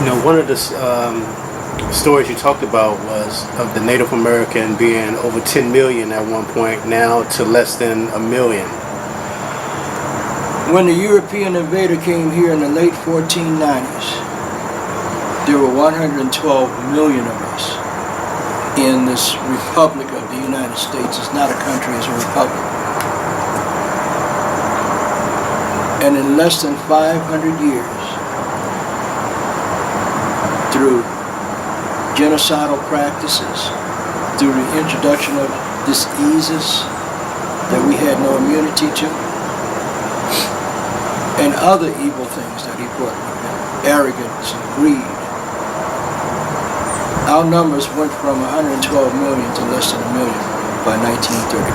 You know, one of the stories you talked about was of the Native American being over 10 million at one point, now to less than 1 million. When the European invader came here in the late 1490s, there were 112 million of us in this Republic of the United States. It's not a country, it's a republic. And in less than 500 years, through genocidal practices, through the introduction of diseases that we had no immunity to, and other evil things that he brought with him, arrogance and greed, our numbers went from 112 million to less than 1 million by 1930.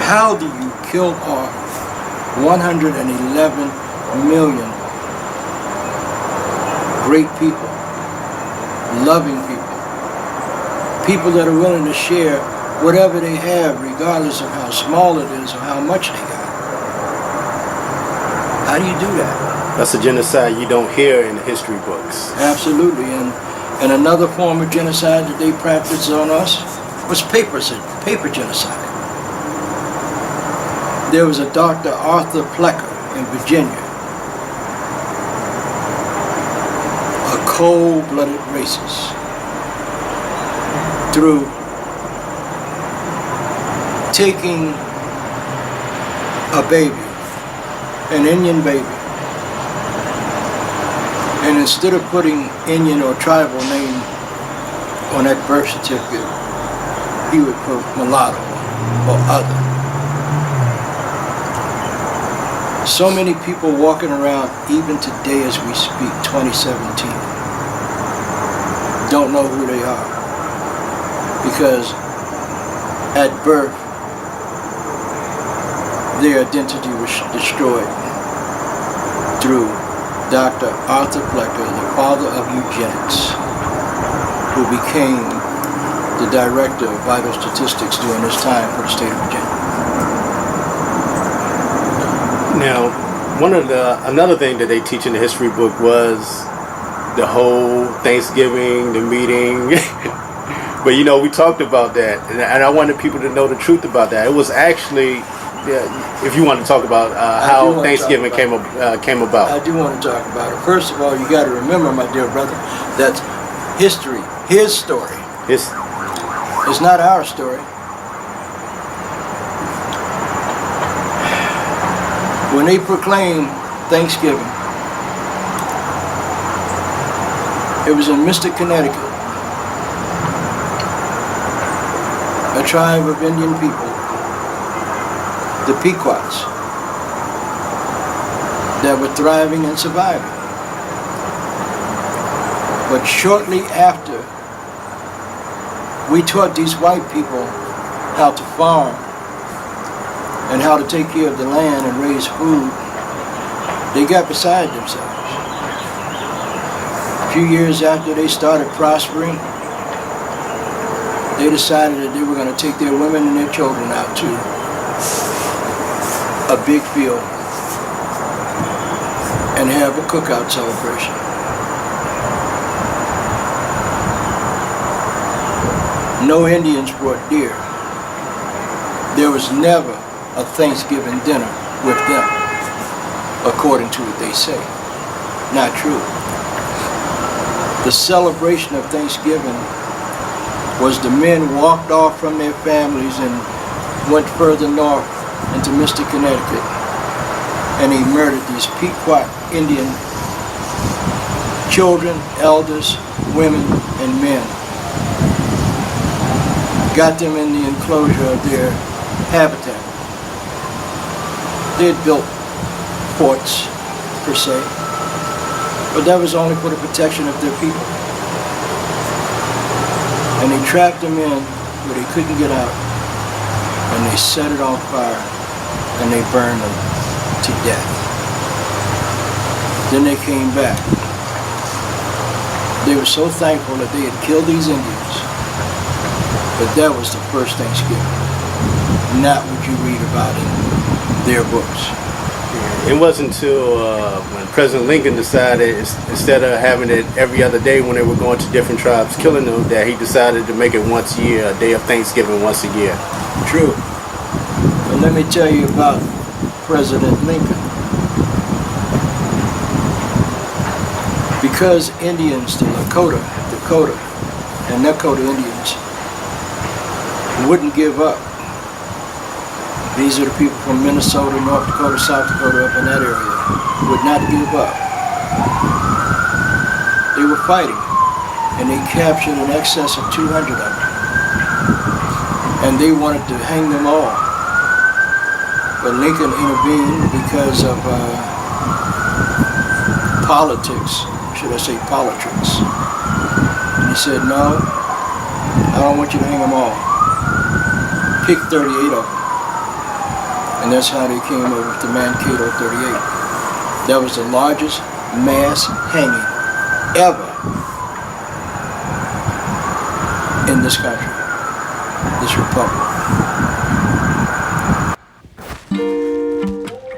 How do you kill off 111 million great people, loving people, people that are willing to share whatever they have, regardless of how small it is or how much they got? How do you do that? That's a genocide you don't hear in the history books. Absolutely, and another form of genocide that they practiced on us was paper genocide. There was a Dr. Arthur Plecker in Virginia, a cold-blooded racist, through taking a baby, an Indian baby, and instead of putting Indian or tribal name on that birth certificate, he would put mulatto or other. So many people walking around, even today as we speak, 2017, don't know who they are. Because at birth, their identity was destroyed through Dr. Arthur Plecker, the father of eugenics, who became the director of vital statistics during this time for the state of Virginia. Now, another thing that they teach in the history book was the whole Thanksgiving, the meeting. But you know, we talked about that, and I wanted people to know the truth about that. It was actually, if you want to talk about how Thanksgiving came about. I do want to talk about it. First of all, you got to remember, my dear brother, that history, his story, it's not our story. When they proclaimed Thanksgiving, it was in Mystic, Connecticut, a tribe of Indian people, the Pequots, that were thriving and surviving. But shortly after, we taught these white people how to farm and how to take care of the land and raise food. They got beside themselves. A few years after they started prospering, they decided that they were going to take their women and their children out to a big field and have a cookout celebration. No Indians brought deer. There was never a Thanksgiving dinner with them, according to what they say. Not true. The celebration of Thanksgiving was the men walked off from their families and went further north into Mystic, Connecticut, and he murdered these Pequot Indian children, elders, women, and men. Got them in the enclosure of their habitat. They had built forts, per se, but that was only for the protection of their people. And they trapped them in where they couldn't get out, and they set it on fire, and they burned them to death. Then they came back. They were so thankful that they had killed these Indians, but that was the first Thanksgiving, not what you read about in their books. It wasn't until when President Lincoln decided, instead of having it every other day when they were going to different tribes killing them, that he decided to make it once a year, a day of Thanksgiving once a year. True. But let me tell you about President Lincoln. Because Indians, the Dakota, and Nakota Indians wouldn't give up. These are the people from Minnesota, North Dakota, South Dakota, up in that area, would not give up. They were fighting, and they captured in excess of 200 of them. And they wanted to hang them all. But Lincoln intervened because of politics, should I say politics. And he said, no, I don't want you to hang them all. Pick 38 of them. And that's how they came up with the Mankato 38. That was the largest mass hanging ever in this country, this republic.